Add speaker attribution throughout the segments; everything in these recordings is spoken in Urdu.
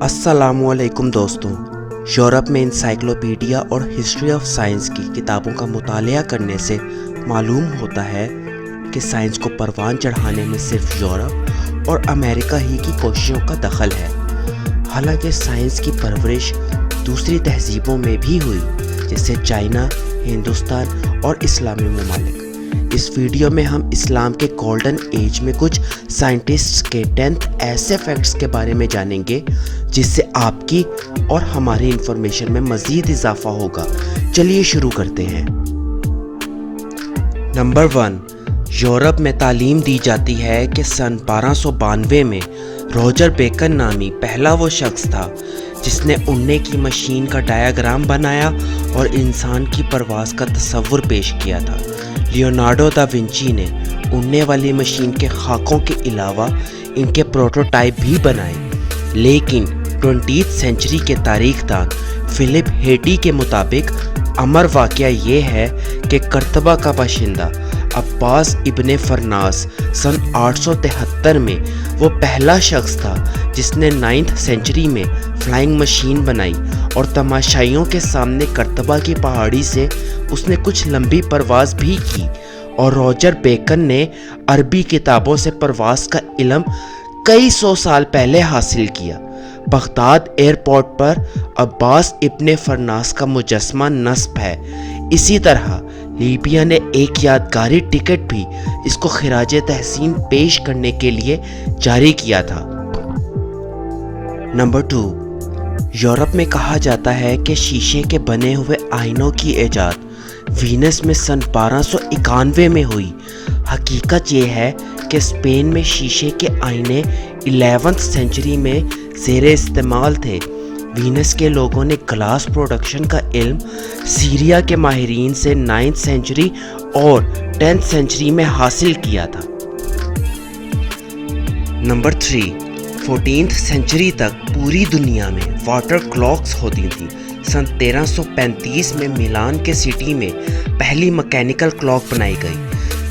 Speaker 1: السلام علیکم دوستوں، یورپ میں انسائکلوپیڈیا اور ہسٹری آف سائنس کی کتابوں کا مطالعہ کرنے سے معلوم ہوتا ہے کہ سائنس کو پروان چڑھانے میں صرف یورپ اور امریکہ ہی کی کوششوں کا دخل ہے، حالانکہ سائنس کی پرورش دوسری تہذیبوں میں بھی ہوئی جیسے چائنا، ہندوستان اور اسلامی ممالک۔ اس ویڈیو میں ہم اسلام کے گولڈن ایج میں کچھ سائنٹسٹس کے 10 ایسے فیکٹس کے بارے میں جانیں گے جس سے آپ کی اور ہماری انفارمیشن میں مزید اضافہ ہوگا۔ چلیے شروع کرتے ہیں۔ نمبر 1، یورپ میں تعلیم دی جاتی ہے کہ سن 1292 میں روجر بیکن نامی پہلا وہ شخص تھا جس نے اڑنے کی مشین کا ڈایاگرام بنایا اور انسان کی پرواز کا تصور پیش کیا تھا۔ لیونارڈو دا ونچی نے اڑنے والی مشین کے خاکوں کے علاوہ ان کے پروٹوٹائپ بھی بنائے، لیکن 20 سینچری کے تاریخ دان فلپ ہیٹی کے مطابق امر واقعہ یہ ہے کہ قرطبہ کا باشندہ عباس ابن فرناس سن 873 میں وہ پہلا شخص تھا جس نے 9 سینچری میں فلائنگ مشین بنائی اور تماشائیوں کے سامنے قرطبہ کی پہاڑی سے اس نے کچھ لمبی پرواز بھی کی، اور روجر بیکن نے عربی کتابوں سے پرواز کا علم کئی سو سال پہلے حاصل کیا۔ بغداد ایئرپورٹ پر عباس ابن فرناس کا مجسمہ نصب ہے۔ اسی طرح لیبیا نے ایک یادگاری ٹکٹ بھی اس کو خراج تحسین پیش کرنے کے لیے جاری کیا تھا۔ نمبر 2، یورپ میں کہا جاتا ہے کہ شیشے کے بنے ہوئے آئینوں کی ایجاد وینس میں سن 1291 میں ہوئی۔ حقیقت یہ ہے کہ اسپین میں شیشے کے آئینے 11 سینچری میں زیر استعمال تھے۔ وینس کے لوگوں نے گلاس پروڈکشن کا علم سیریا کے ماہرین سے 9 سینچری اور 10 سینچری میں حاصل کیا تھا۔ نمبر 3، 14 سینچری تک پوری دنیا میں واٹر کلاکس ہوتی تھیں۔ سن 1335 میں میلان کے سٹی میں پہلی مکینیکل کلاک بنائی گئی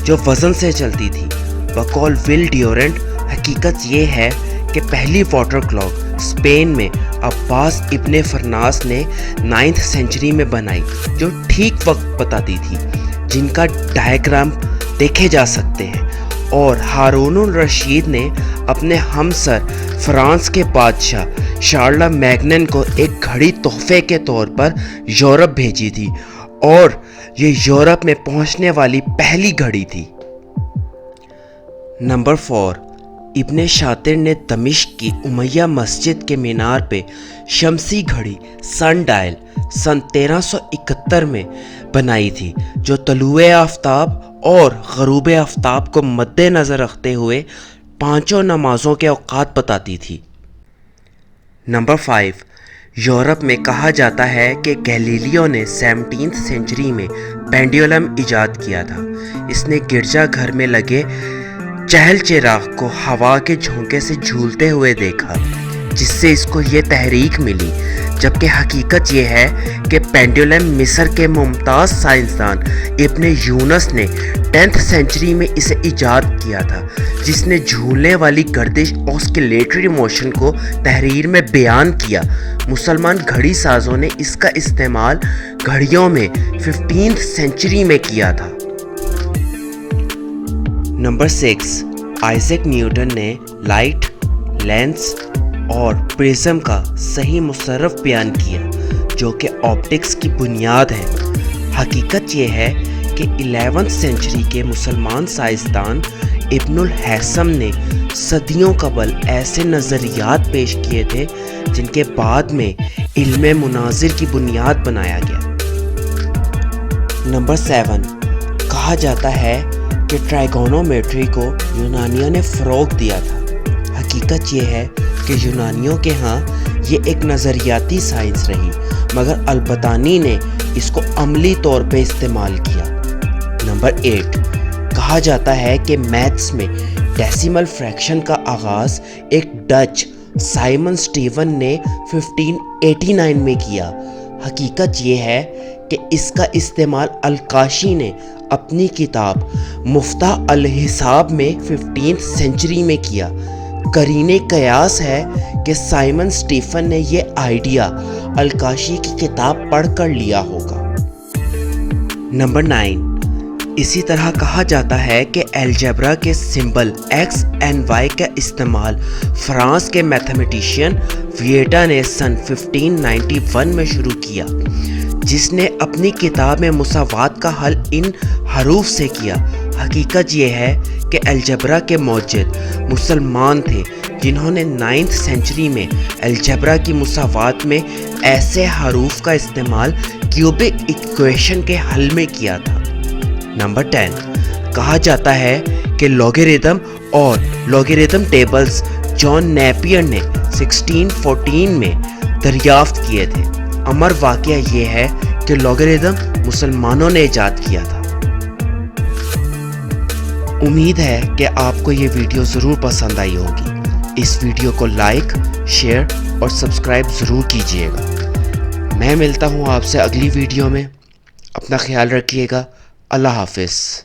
Speaker 1: جو وزن سے چلتی تھی۔ بقول ول ڈیورنٹ، حقیقت یہ ہے کہ پہلی واٹر کلاک اسپین میں عباس ابن فرناس نے 9 سینچری میں بنائی جو ٹھیک وقت بتاتی تھی، جن کا ڈایاگرام دیکھے جا سکتے ہیں، اور ہارون الرشید نے اپنے ہمسر فرانس کے بادشاہ شارل میگنن کو ایک گھڑی تحفے کے طور پر یورپ بھیجی تھی، اور یہ یورپ میں پہنچنے والی پہلی گھڑی تھی۔ نمبر 4، ابن شاطر نے دمشق کی امیہ مسجد کے مینار پہ شمسی گھڑی سن ڈائل سن 1371 میں بنائی تھی جو طلوع آفتاب اور غروب آفتاب کو مد نظر رکھتے ہوئے 5 نمازوں کے اوقات بتاتی تھی۔ نمبر 5، یورپ میں کہا جاتا ہے کہ گیلیلیو نے 17 سینچری میں پینڈیولم ایجاد کیا تھا۔ اس نے گرجا گھر میں لگے چہل چراغ کو ہوا کے جھونکے سے جھولتے ہوئے دیکھا، جس سے اس کو یہ تحریک ملی، جبکہ حقیقت یہ ہے کہ پینڈیولم مصر کے ممتاز سائنسدان ابن یونس نے 10 سینچری میں اسے ایجاد کیا تھا، جس نے جھولنے والی گردش آسکیلیٹری موشن کو تحریر میں بیان کیا۔ مسلمان گھڑی سازوں نے اس کا استعمال گھڑیوں میں 15 سینچری میں کیا تھا۔ نمبر 6، آئزیک نیوٹن نے لائٹ، لینس اور پرزم کا صحیح مصرف بیان کیا جو کہ آپٹکس کی بنیاد ہے۔ حقیقت یہ ہے کہ 11 سینچری کے مسلمان سائنسدان ابن الہیثم نے صدیوں قبل ایسے نظریات پیش کیے تھے جن کے بعد میں علم مناظر کی بنیاد بنایا گیا۔ نمبر 7، کہا جاتا ہے کہ ٹرائیگونومیٹری کو یونانیوں نے فروغ دیا تھا۔ حقیقت یہ ہے کہ یونانیوں کے ہاں یہ ایک نظریاتی سائنس رہی، مگر البتانی نے اس کو عملی طور پہ استعمال کیا۔ نمبر 8، کہا جاتا ہے کہ میتھس میں ڈیسیمل فریکشن کا آغاز ایک ڈچ سائمن اسٹیون نے 1589 میں کیا۔ حقیقت یہ ہے کہ اس کا استعمال الکاشی نے اپنی کتاب مفتاح الحساب میں 15 سینچری میں کیا، قرینِ قیاس ہے کہ سائمن اسٹیفن نے یہ آئیڈیا الکاشی کی کتاب پڑھ کر لیا ہوگا۔ نمبر 9، اسی طرح کہا جاتا ہے کہ الجبرا کے سمبل ایکس اینڈ وائی کا استعمال فرانس کے میتھمیٹیشین ویٹا نے سن 1591 میں شروع کیا، جس نے اپنی کتاب میں مساوات کا حل ان حروف سے کیا۔ حقیقت یہ ہے کہ الجبرا کے موجد مسلمان تھے جنہوں نے 9ویں سینچری میں الجبرا کی مساوات میں ایسے حروف کا استعمال کیوبک ایکویشن کے حل میں کیا تھا۔ نمبر 10، کہا جاتا ہے کہ لوگریدم اور لوگریدم ٹیبلز جان نیپیئر نے 1614 میں دریافت کیے تھے۔ امر واقعہ یہ ہے کہ لوگریدم مسلمانوں نے ایجاد کیا تھا۔ امید ہے کہ آپ کو یہ ویڈیو ضرور پسند آئی ہوگی۔ اس ویڈیو کو لائک، شیئر اور سبسکرائب ضرور کیجیے گا۔ میں ملتا ہوں آپ سے اگلی ویڈیو میں۔ اپنا خیال رکھیے گا۔ اللہ حافظ۔